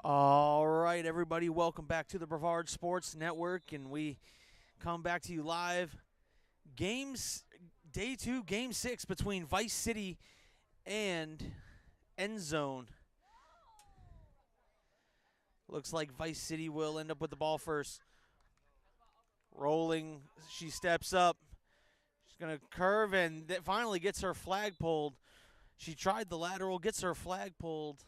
All right, everybody, welcome back to the Brevard Sports Network, and we come back to you live. Day 2, Game 6 between Vice City and End Zone. Looks like Vice City will end up with the ball first. Rolling, she steps up. She's going to curve and finally gets her flag pulled. She tried the lateral, gets her flag pulled.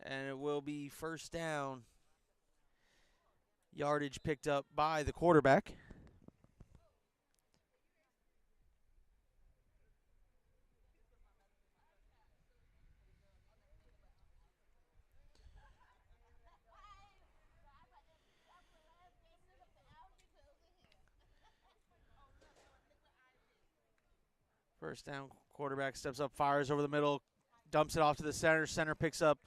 And it will be first down. Yardage picked up by the quarterback. First down, quarterback steps up, fires over the middle, dumps it off to the center. Center picks up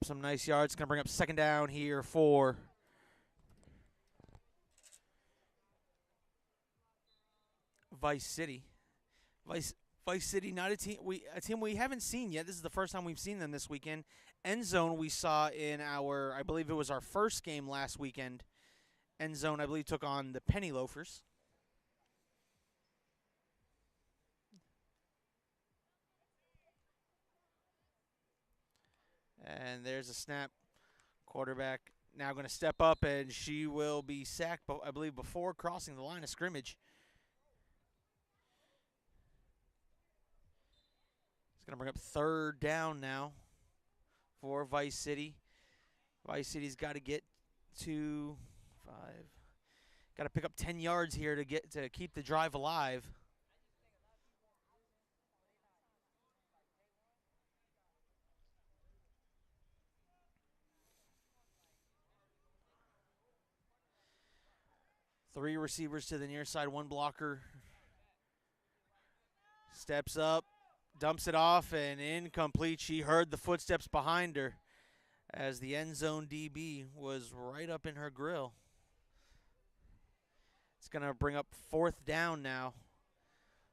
some nice yards. Going to bring up second down here for Vice City. Vice City, not a team we haven't seen yet. This is the first time we've seen them this weekend. End Zone we saw in I believe it was our first game last weekend. End Zone, I believe, took on the Penny Loafers. And there's a snap. Quarterback now going to step up, and she will be sacked, I believe, before crossing the line of scrimmage. It's going to bring up third down now for Vice City. Vice City's got to get to 5. Got to pick up 10 yards here to keep the drive alive. Three receivers to the near side, one blocker. Steps up, dumps it off, and incomplete. She heard the footsteps behind her as the end zone DB was right up in her grill. It's going to bring up fourth down now.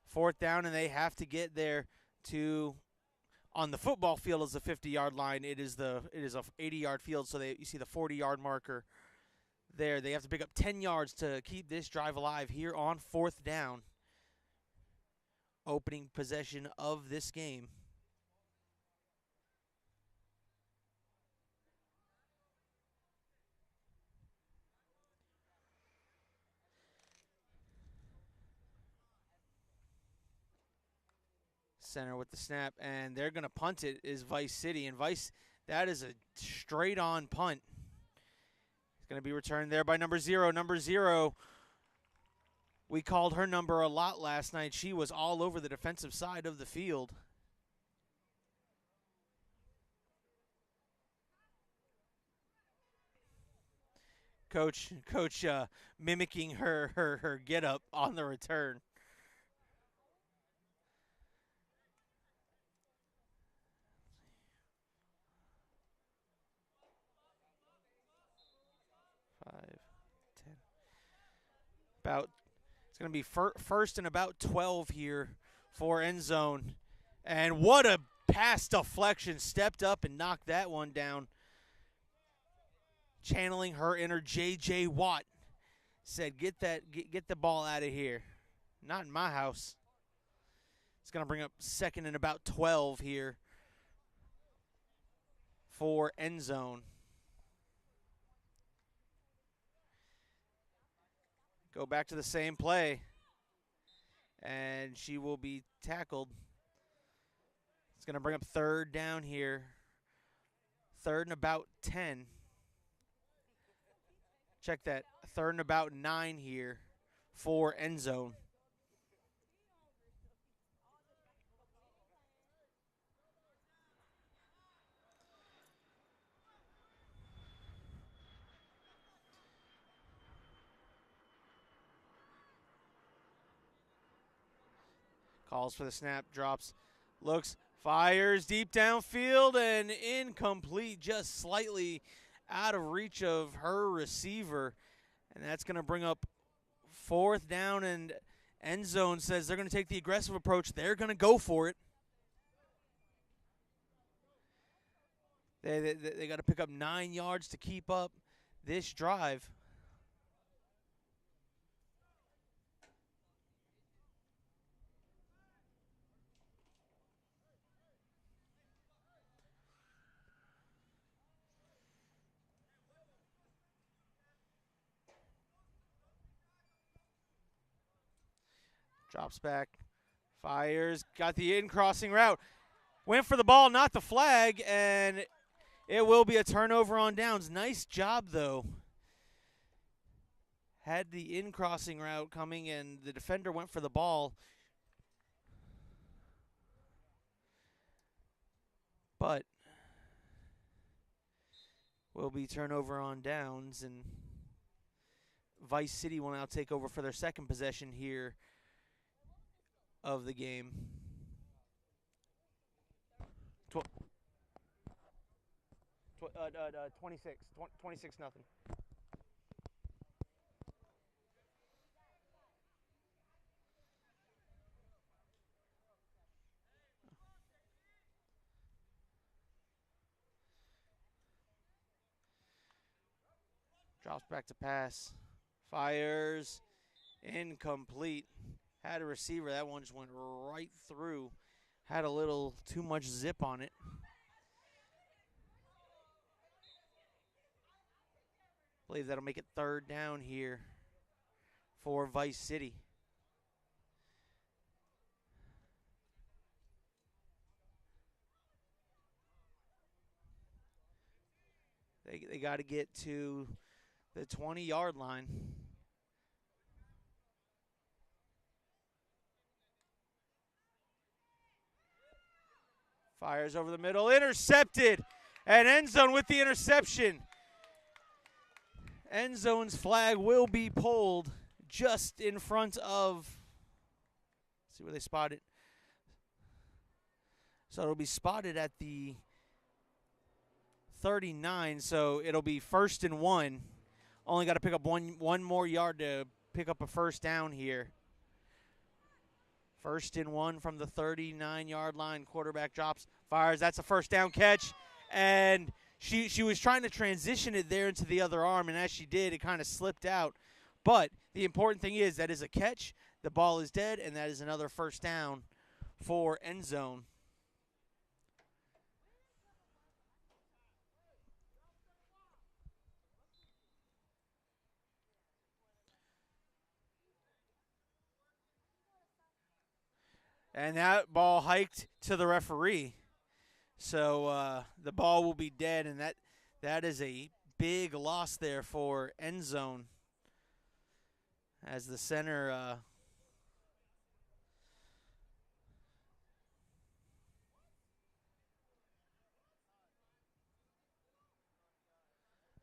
Fourth down, and they have to get there on the football field is the 50-yard line. It is a 80-yard field, so you see the 40-yard marker there. They have to pick up 10 yards to keep this drive alive here on fourth down. Opening possession of this game. Center with the snap, and they're going to punt it is Vice City. And that is a straight-on punt. It's going to be returned there by number 0. Number 0, we called her number a lot last night. She was all over the defensive side of the field. Coach mimicking her get-up on the return. It's going to be first and about 12 here for end zone. And what a pass deflection. Stepped up and knocked that one down. Channeling her inner J.J. Watt. Said, get the ball out of here. Not in my house. It's going to bring up second and about 12 here for end zone. Go back to the same play. And she will be tackled. It's going to bring up third down here. Third and about 10. Check that. Third and about 9 here for end zone. Calls for the snap, drops, looks, fires deep downfield, and incomplete, just slightly out of reach of her receiver. And that's going to bring up fourth down and End zone says they're going to take the aggressive approach. They're going to go for it. They got to pick up 9 yards to keep up this drive. Drops back, fires, got the in-crossing route. Went for the ball, not the flag, and it will be a turnover on downs. Nice job, though. Had the in-crossing route coming, and the defender went for the ball. But will be turnover on downs, and Vice City will now take over for their second possession here of the game. 26 nothing. Drops back to pass. Fires. Incomplete. Had a receiver. That one just went right through. Had a little too much zip on it. I believe that'll make it third down here for Vice City. They got to get to the 20-yard line. Fires over the middle, intercepted, and end zone with the interception. End zone's flag will be pulled just in front of, let's see where they spot it. So it'll be spotted at the 39, so it'll be 1st and 1. Only got to pick up one more yard to pick up a first down here. 1st and 1 from the 39-yard line. Quarterback drops, fires. That's a first down catch. And she was trying to transition it there into the other arm, and as she did, it kind of slipped out. But the important thing is that is a catch. The ball is dead, and that is another first down for end zone. And that ball hiked to the referee. So the ball will be dead, and that is a big loss there for end zone. As the center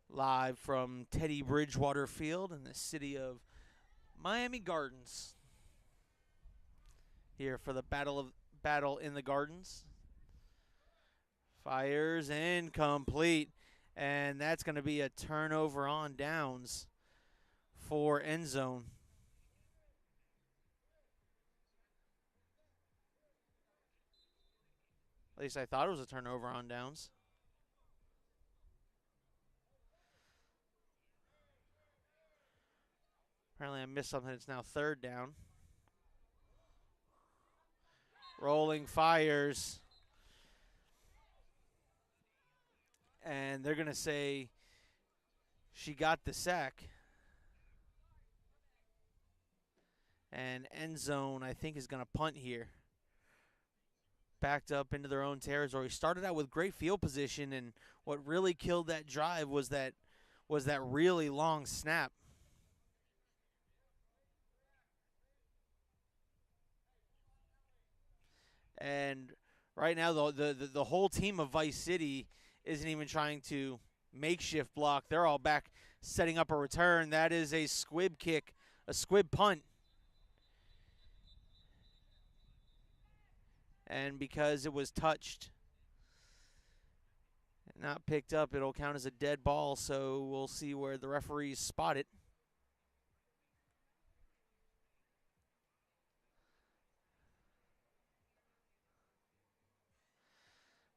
live from Teddy Bridgewater Field in the city of Miami Gardens. Here for the battle in the Gardens. Fires incomplete, and that's going to be a turnover on downs for end zone. At least I thought it was a turnover on downs. Apparently I missed something. It's now third down. Rolling, fires. And they're going to say she got the sack. And end zone, I think, is going to punt here. Backed up into their own territory. Started out with great field position, and what really killed that drive was that really long snap. And right now, the whole team of Vice City isn't even trying to makeshift block. They're all back setting up a return. That is a squib kick, a squib punt. And because it was touched, not picked up, it'll count as a dead ball, so we'll see where the referees spot it.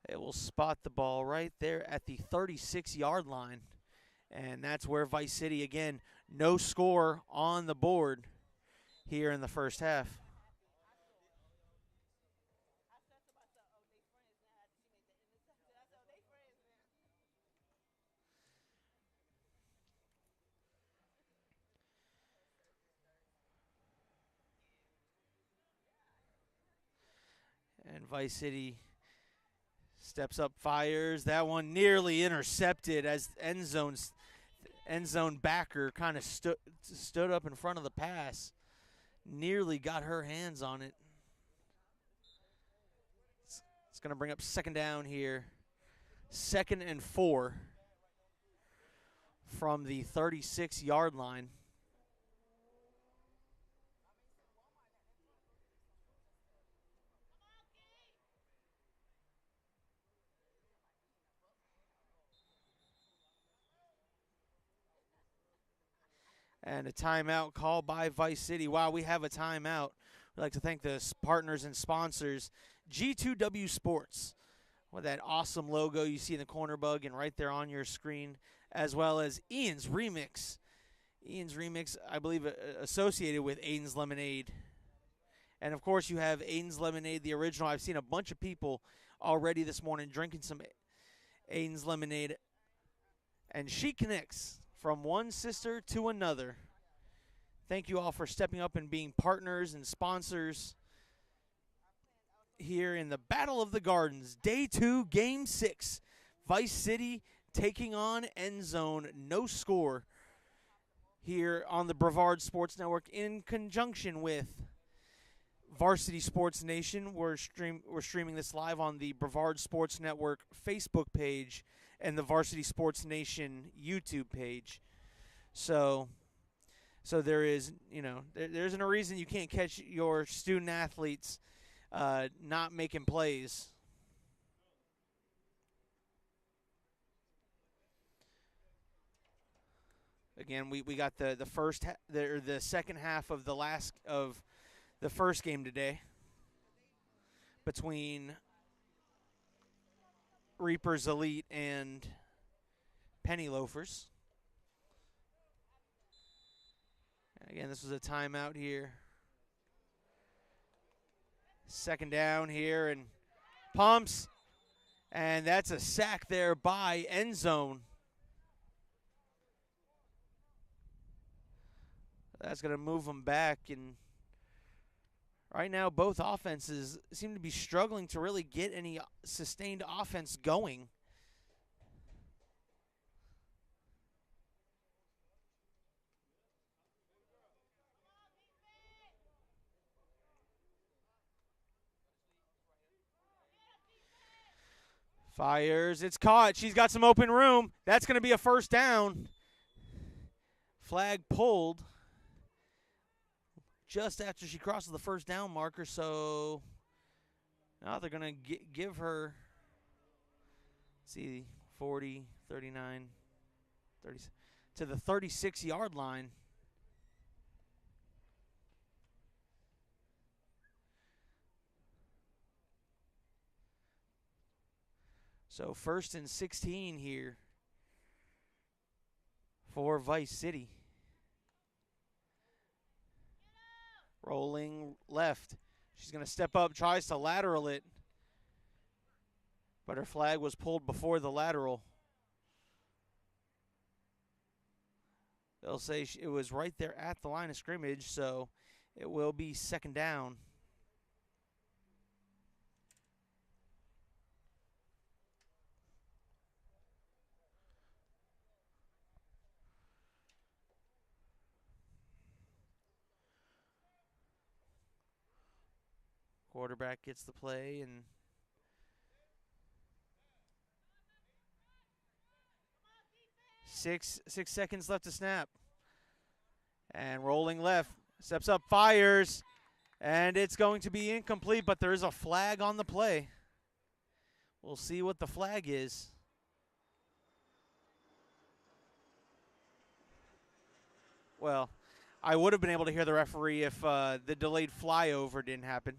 It will spot the ball right there at the 36-yard line. And that's where Vice City, again, no score on the board here in the first half. And Vice City steps up, fires. That one nearly intercepted as end zone backer kind of stood up in front of the pass. Nearly got her hands on it. It's going to bring up second down here. 2nd and 4 from the 36-yard line. And a timeout called by Vice City. Wow, we have a timeout. We'd like to thank the partners and sponsors, G2W Sports, with that awesome logo you see in the corner bug and right there on your screen, as well as Ian's Remix. Ian's Remix, I believe, associated with Aiden's Lemonade. And, of course, you have Aiden's Lemonade, the original. I've seen a bunch of people already this morning drinking some Aiden's Lemonade. And she connects from one sister to another. Thank you all for stepping up and being partners and sponsors here in the Battle of the Gardens. Day 2, Game 6. Vice City taking on End Zone. No score here on the Brevard Sports Network in conjunction with Varsity Sports Nation. We're streaming this live on the Brevard Sports Network Facebook page and the Varsity Sports Nation YouTube page. So there is, there isn't a reason you can't catch your student athletes not making plays. Again, we got the second half of the first game today between Reapers Elite and Penny Loafers. Again, this was a timeout here. Second down here, and pumps, and that's a sack there by End Zone. That's going to move them back, and right now both offenses seem to be struggling to really get any sustained offense going. Fires. It's caught. She's got some open room. That's going to be a first down. Flag pulled just after she crosses the first down marker. So now they're going to give her, let's see, 40, 39, 30, to the 36-yard line. So 1st and 16 here for Vice City. Rolling left. She's going to step up, tries to lateral it. But her flag was pulled before the lateral. They'll say it was right there at the line of scrimmage, so it will be second down. Quarterback gets the play, and six seconds left to snap. And rolling left, steps up, fires, and it's going to be incomplete, but there is a flag on the play. We'll see what the flag is. Well, I would have been able to hear the referee if the delayed flyover didn't happen.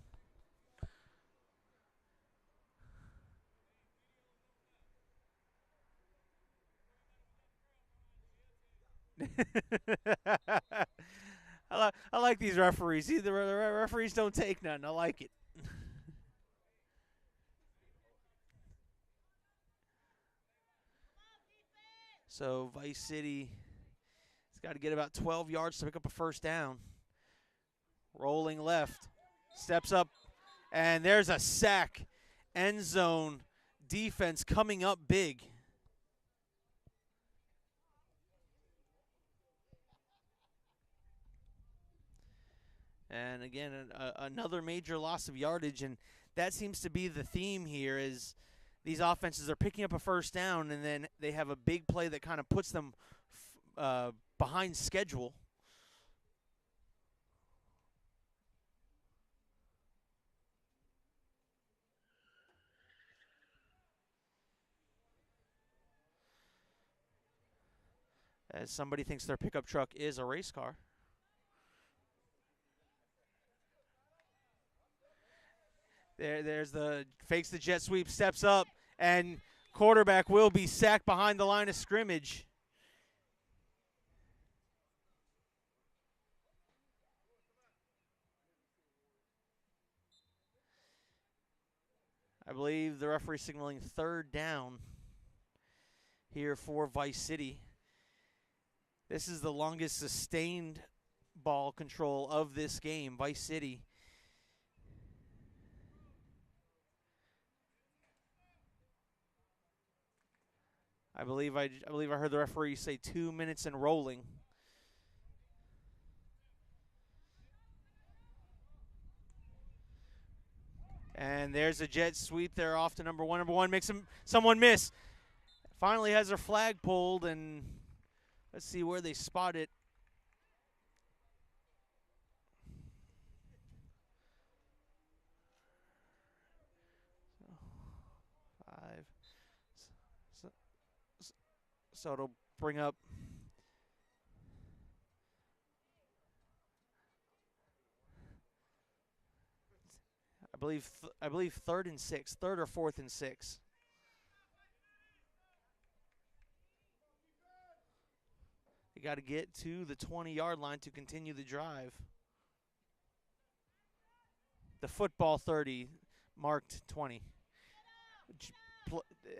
I like these referees. The referees don't take none. I like it. So Vice City has got to get about 12 yards to pick up a first down. Rolling left, steps up, and there's a sack. End zone defense coming up big. And again, another major loss of yardage, and that seems to be the theme here is these offenses are picking up a first down, and then they have a big play that kind of puts them behind schedule. As somebody thinks their pickup truck is a race car. There's the fakes the jet sweep, steps up, and quarterback will be sacked behind the line of scrimmage. I believe the referee signaling third down here for Vice City. This is the longest sustained ball control of this game. Vice City. I believe I heard the referee say 2 minutes and rolling. And there's a jet sweep there off to number one. Number one makes someone miss. Finally has their flag pulled, and let's see where they spot it. Five. So it'll bring up I believe third and 6, third or fourth and 6. You got to get to the 20-yard line to continue the drive. The football 30 marked 20.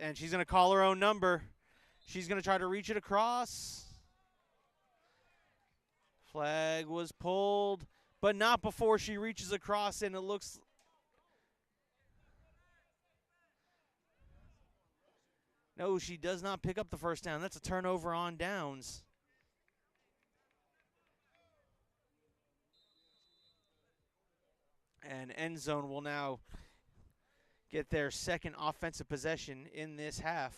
And she's going to call her own number. She's going to try to reach it across. Flag was pulled, but not before she reaches across, and it looks. No, she does not pick up the first down. That's a turnover on downs. And end zone will now get their second offensive possession in this half.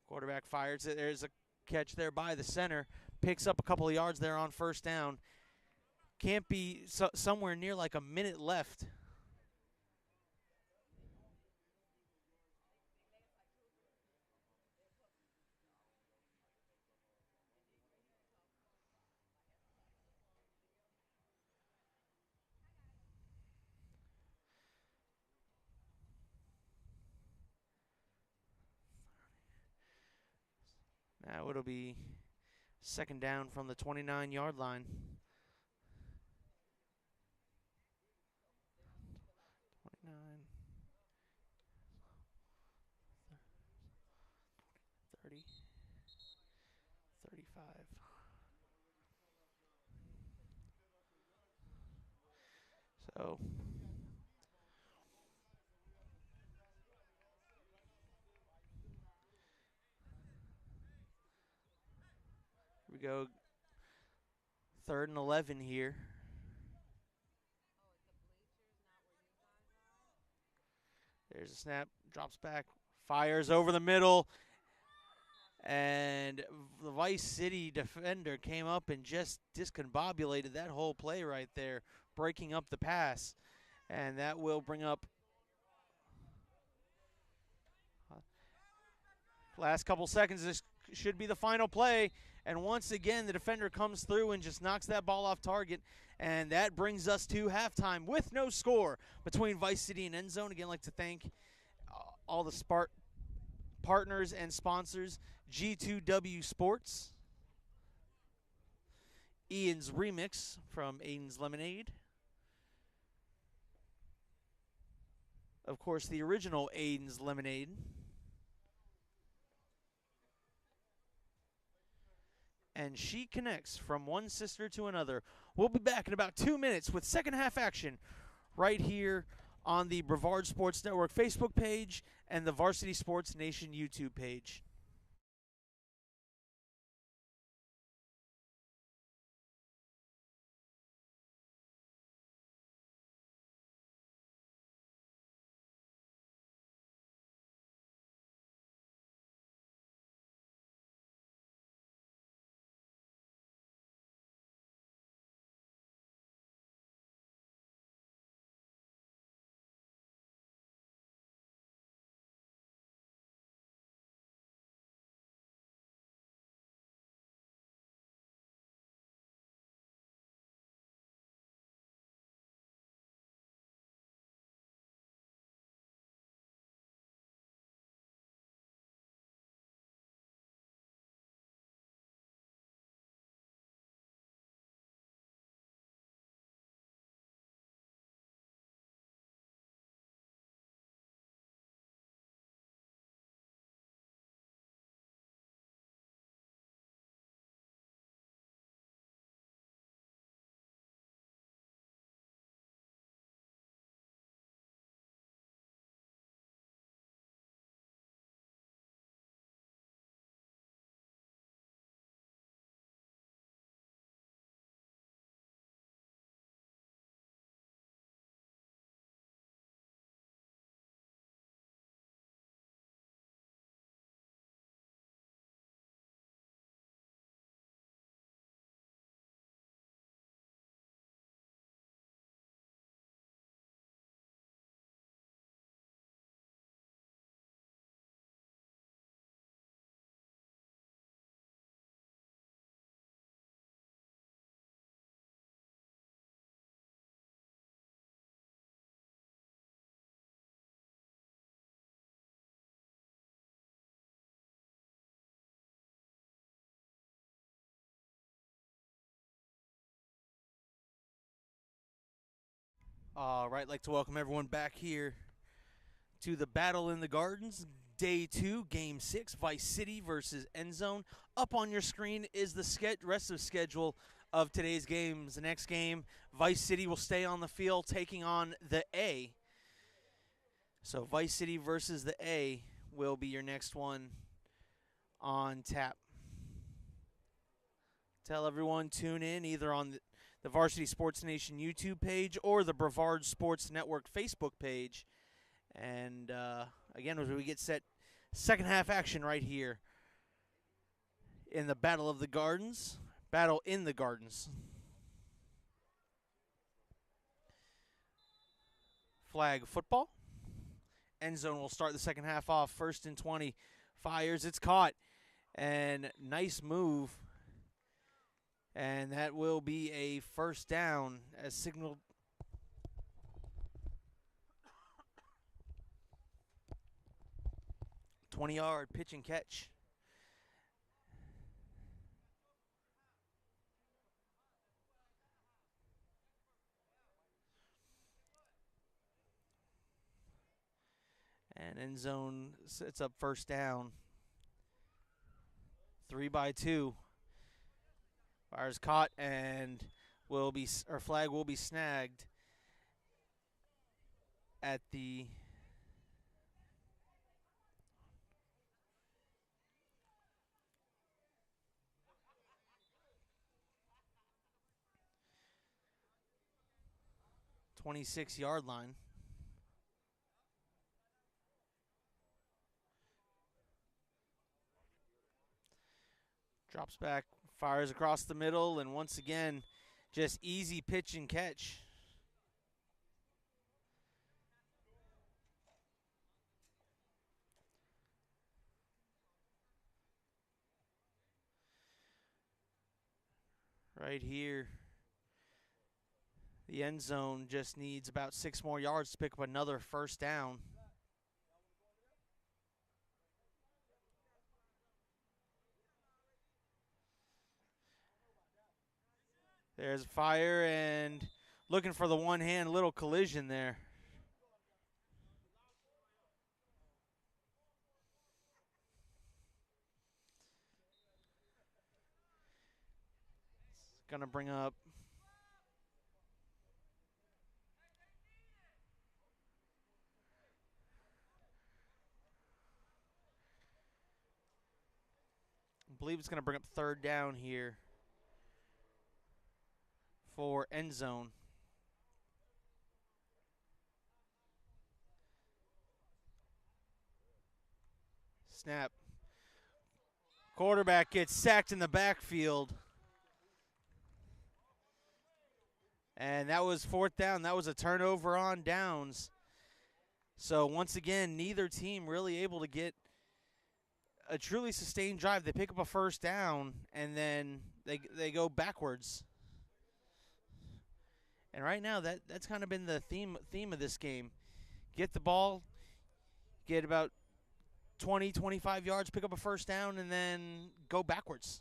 Quarterback fires it. There's a catch there by the center. Picks up a couple of yards there on first down. Can't be somewhere near like a minute left. Now it'll be second down from the 29-yard line. 29, 30, 35. So we go third and 11 here. There's a snap, drops back, fires over the middle, and the Vice City defender came up and just discombobulated that whole play right there, breaking up the pass, and that will bring up last couple seconds. This should be the final play. And once again, the defender comes through and just knocks that ball off target. And that brings us to halftime with no score between Vice City and End Zone. Again, I'd like to thank all the partners and sponsors, G2W Sports, Ian's remix from Aiden's Lemonade. Of course, the original Aiden's Lemonade. And she connects from one sister to another. We'll be back in about 2 minutes with second half action right here on the Brevard Sports Network Facebook page and the Varsity Sports Nation YouTube page. All right, I'd like to welcome everyone back here to the Battle in the Gardens, Day 2, Game 6, Vice City versus End Zone. Up on your screen is the rest of the schedule of today's games. The next game, Vice City will stay on the field taking on the A. So Vice City versus the A will be your next one on tap. Tell everyone, tune in either on the Varsity Sports Nation YouTube page or the Brevard Sports Network Facebook page. And again, as we get set, second half action right here in the Battle of the Gardens. Battle in the Gardens. Flag football. End zone will start the second half off. 1st and 20. Fires. It's caught. And nice move. And that will be a first down as signaled. ...20-yard pitch and catch. And end zone sets up first down. 3-2. Fires caught and flag will be snagged at the .26-yard line. Drops back, fires across the middle, and once again, just easy pitch and catch. Right here. The end zone just needs about 6 more yards to pick up another first down. There's fire and looking for the one-hand little collision there. It's going to bring up I believe it's going to bring up third down here for end zone. Snap. Quarterback gets sacked in the backfield. And that was fourth down. That was a turnover on downs. So once again, neither team really able to get a truly sustained drive. They pick up a first down, and then they go backwards. And right now, that's kind of been the theme of this game. Get the ball, get about 20, 25 yards, pick up a first down, and then go backwards.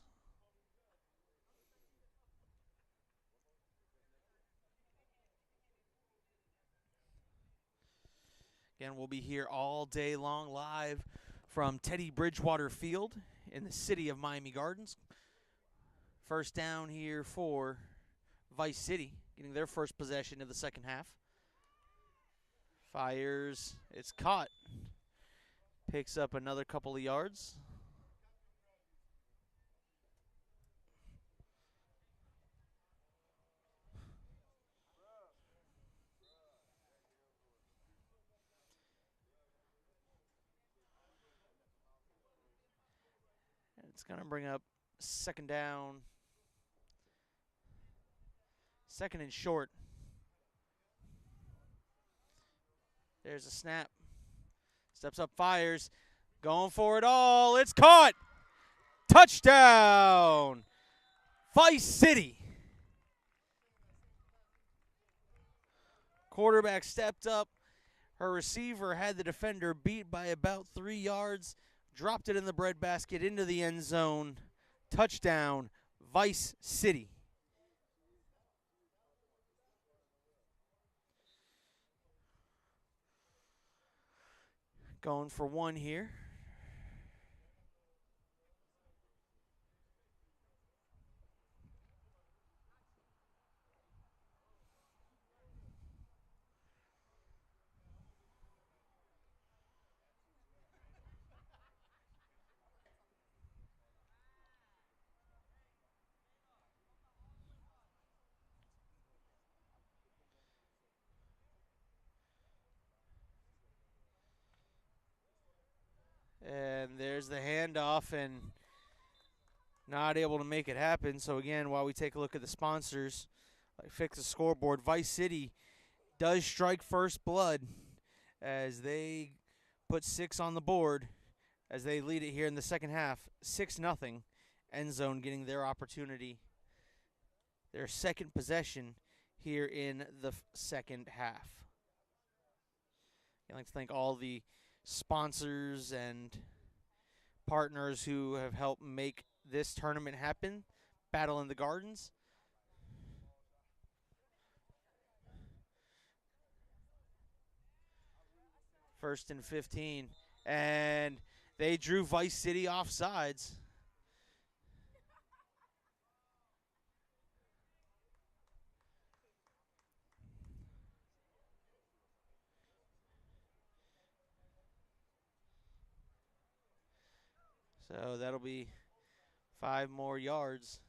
Again, we'll be here all day long live from Teddy Bridgewater Field in the city of Miami Gardens. First down here for Vice City, getting their first possession of the second half. Fires. It's caught. Picks up another couple of yards. And it's going to bring up second down. Second and short. There's a snap. Steps up, fires. Going for it all. It's caught. Touchdown. Vice City. Quarterback stepped up. Her receiver had the defender beat by about 3 yards. Dropped it in the breadbasket into the end zone. Touchdown, Vice City. Going for one here. And there's the handoff, and not able to make it happen. So again, while we take a look at the sponsors, like fix the scoreboard, Vice City does strike first blood as they put 6 on the board as they lead it here in the second half, 6-0. End zone getting their opportunity, their second possession here in the second half. I'd like to thank all the sponsors and partners who have helped make this tournament happen. Battle in the Gardens. First and 15. And they drew Vice City offsides. So that'll be 5 more yards.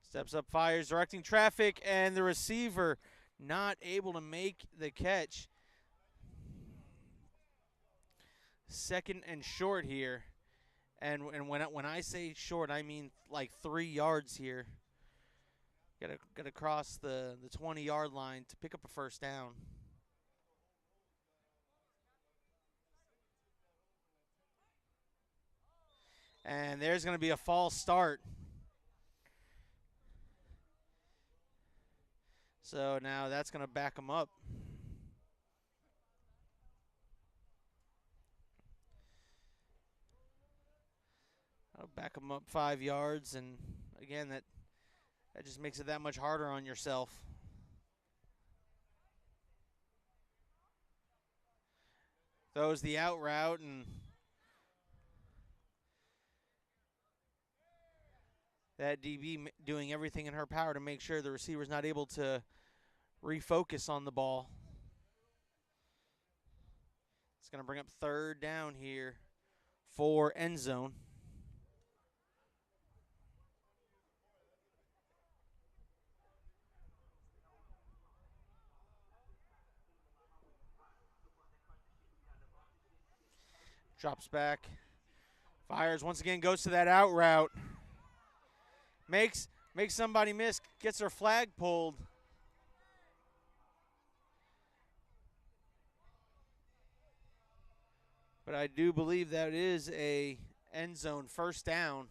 Steps up, fires, directing traffic, and the receiver not able to make the catch. Second and short here. And when I say short, I mean like 3 yards here. Got to cross the 20-yard line to pick up a first down. And there's going to be a false start. So now that's going to back them up. Back them up 5 yards, and again, that just makes it that much harder on yourself. Throws the out route, and that DB doing everything in her power to make sure the receiver's not able to refocus on the ball. It's going to bring up 3rd down here for end zone. Drops back. Fires once again, goes to that out route. Makes somebody miss, gets her flag pulled. But I do believe that is a end zone 1st down.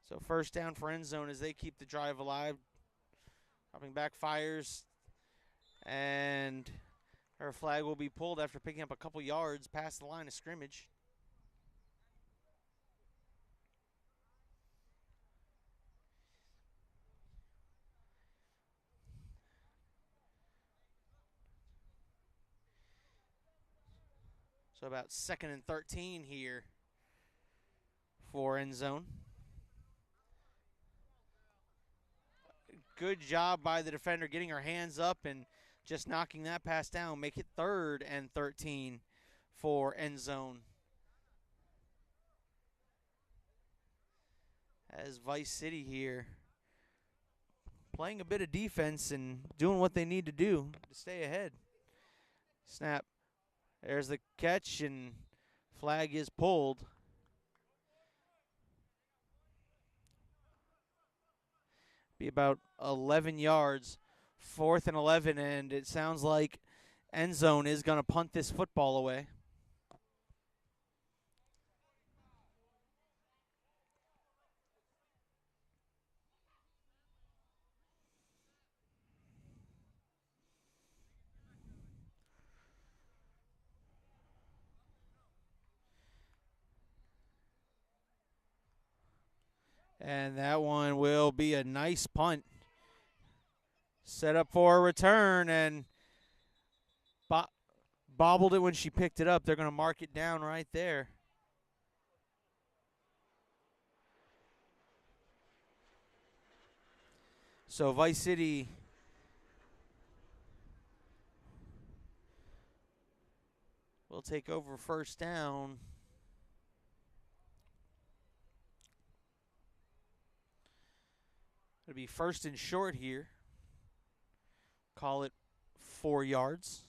So 1st down for end zone as they keep the drive alive. Dropping back, fires, and her flag will be pulled after picking up a couple yards past the line of scrimmage. So about 2nd and 13 here for end zone. Good job by the defender getting her hands up and just knocking that pass down. Make it 3rd and 13 for end zone. As Vice City here playing a bit of defense and doing what they need to do to stay ahead. Snap. There's the catch, and flag is pulled. Be about 11 yards, 4th and 11, and it sounds like end zone is going to punt this football away. And that one will be a nice punt. Set up for a return, and bobbled it when she picked it up. They're going to mark it down right there. So Vice City will take over 1st down. It'll be 1st and short here. Call it 4 yards.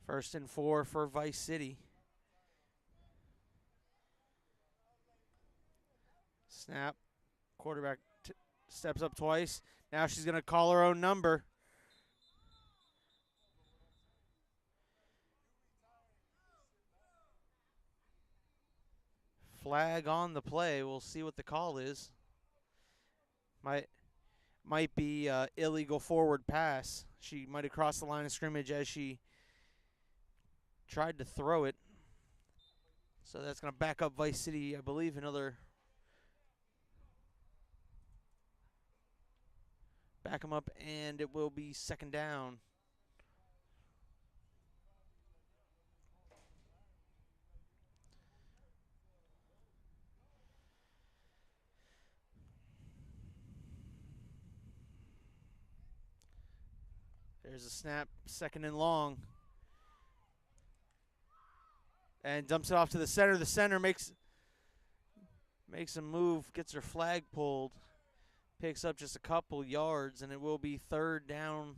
First and 4 for Vice City. Snap. Quarterback steps up twice. Now she's going to call her own number. Flag on the play. We'll see what the call is. Might be illegal forward pass. She might have crossed the line of scrimmage as she tried to throw it. So that's going to back up Vice City, I believe, another. Back them up, and it will be 2nd down. There's a snap, 2nd and long. And dumps it off to the center. The center makes a move, gets her flag pulled. Picks up just a couple yards, and it will be 3rd down.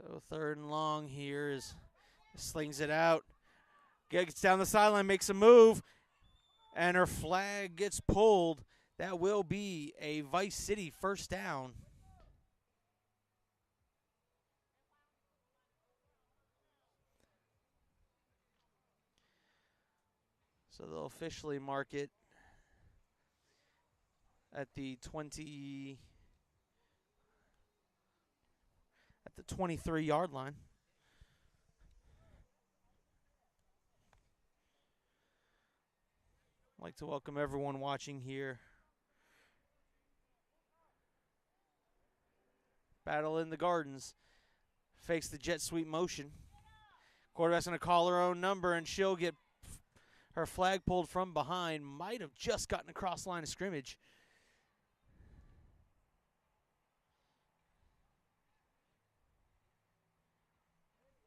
So 3rd and long here is slings it out. Gets down the sideline, makes a move, and her flag gets pulled. That will be a Vice City first down. So they'll officially mark it at the 23-yard line. I'd like to welcome everyone watching here. Battle in the Gardens. Fakes the jet sweep motion. Quarterback's going to call her own number, and she'll get her flag pulled from behind. Might have just gotten across line of scrimmage.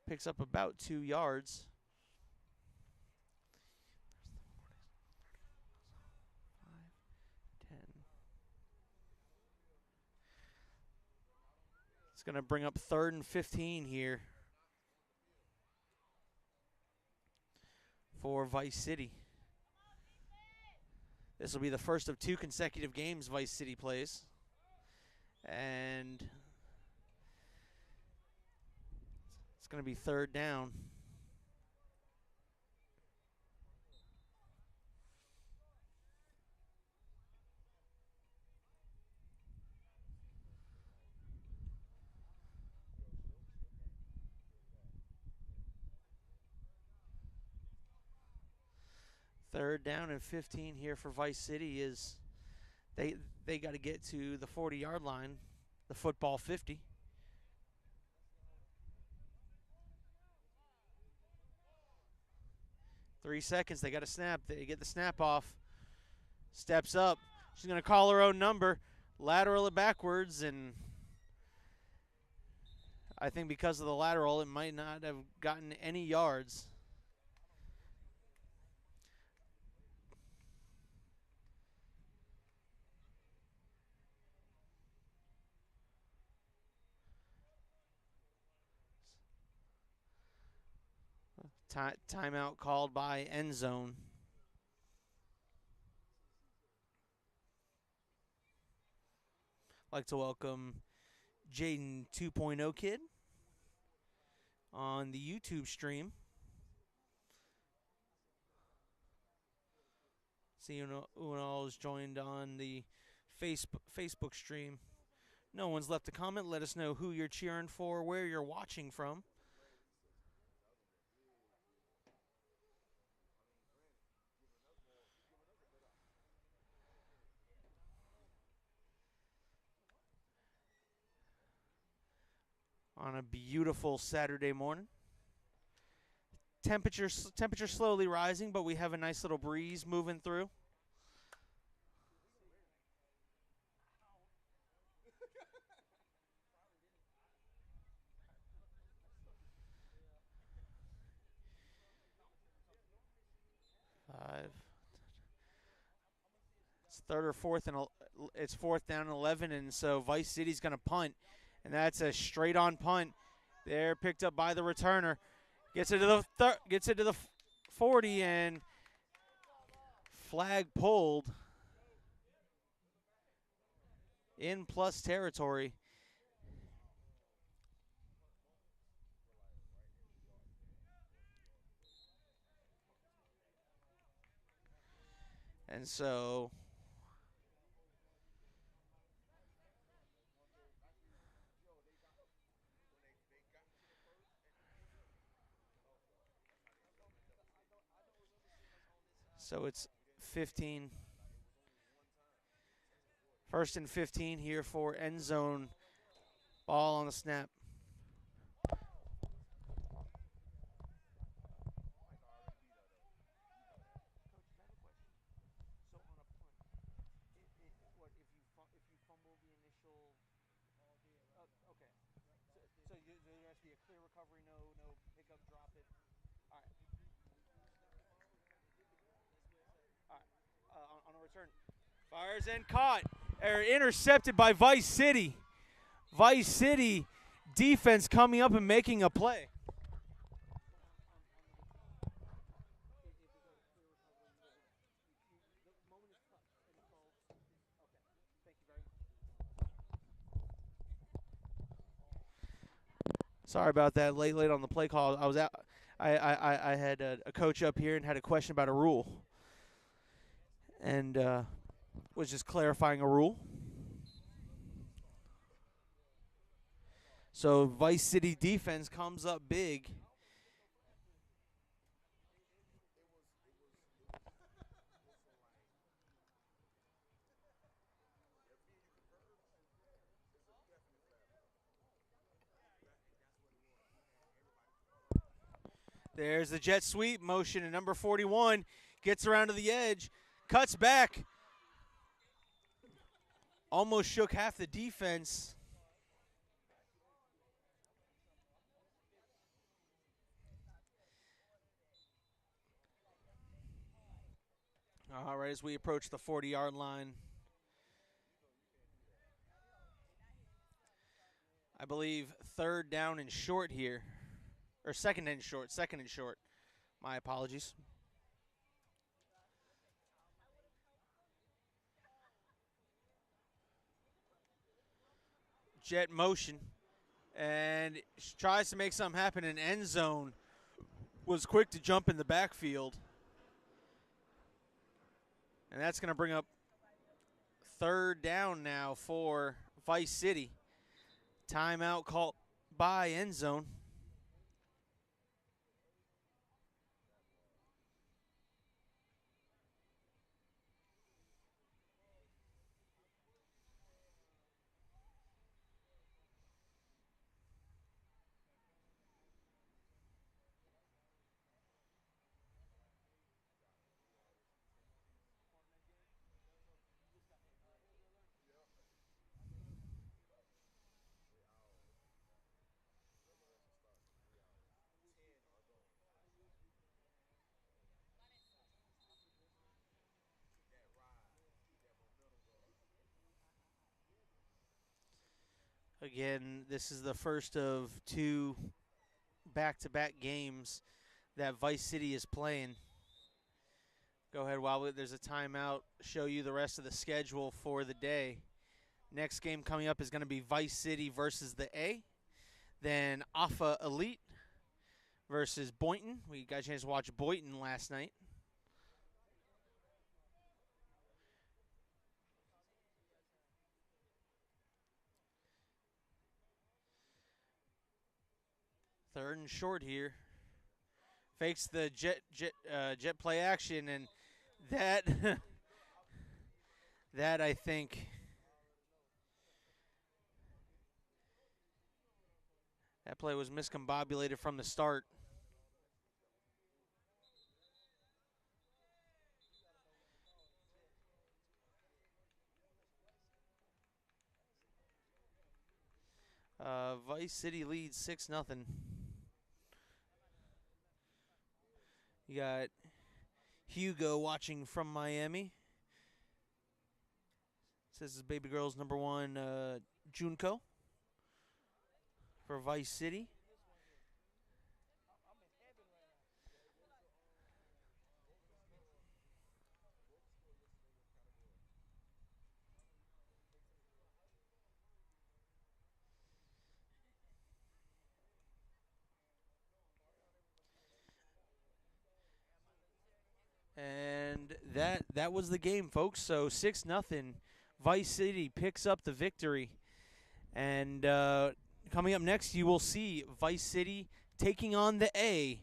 Picks up about 2 yards. It's going to bring up 3rd and 15 here for Vice City. This will be the first of 2 consecutive games Vice City plays. And it's going to be 3rd down. Third down and 15 here for Vice City is they got to get to the 40-yard line, the football 50. Three seconds. They got to snap. They get the snap off. Steps up. She's going to call her own number, lateral it backwards, and I think because of the lateral, it might not have gotten any yards. Timeout called by End Zone. I'd like to welcome Jaden 2.0 Kid on the YouTube stream. See Uno is joined on the Facebook stream. No one's left a comment. Let us know who you're cheering for, where you're watching from. On a beautiful Saturday morning. Temperature slowly rising, but we have a nice little breeze moving through. It's 3rd or 4th, and it's 4th down and 11, and so Vice City's going to punt, and that's a straight-on punt. There, picked up by the returner. Gets it to the 40, and flag pulled in plus territory. And so it's 15. 1st and 15 here for End Zone. Ball on the snap. So there has to be a clear recovery, no pickup, drop it. All right. On a return. Fires and caught. Intercepted by Vice City. Vice City defense coming up and making a play. Sorry about that. Late on the play call. I was out. I had a coach up here and had a question about a rule, and was just clarifying a rule. So Vice City defense comes up big. There's the jet sweep motion, and number 41 gets around to the edge, cuts back, almost shook half the defense. All right, as we approach the 40-yard line. I believe third down and short here. Or second and short. My apologies. Jet motion. And tries to make something happen in end zone. Was quick to jump in the backfield. And that's going to bring up third down now for Vice City. Timeout called by end zone. Again, this is the first of two back-to-back games that Vice City is playing. Go ahead while there's a timeout, show you the rest of the schedule for the day. Next game coming up is going to be Vice City versus the A. Then Alpha Elite versus Boynton. We got a chance to watch Boynton last night. Third and short here. Fakes the jet play action, and that that I think that play was miscombobulated from the start. Vice City leads 6-0. You got Hugo watching from Miami. Says his baby girl's number one, Junko, for Vice City. And that was the game, folks. So 6-0. Vice City picks up the victory. And coming up next, you will see Vice City taking on the A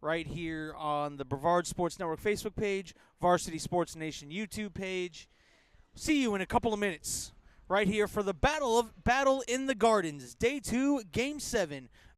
right here on the Brevard Sports Network Facebook page, Varsity Sports Nation YouTube page. See you in a couple of minutes right here for the Battle in the Gardens, Day 2, Game 7.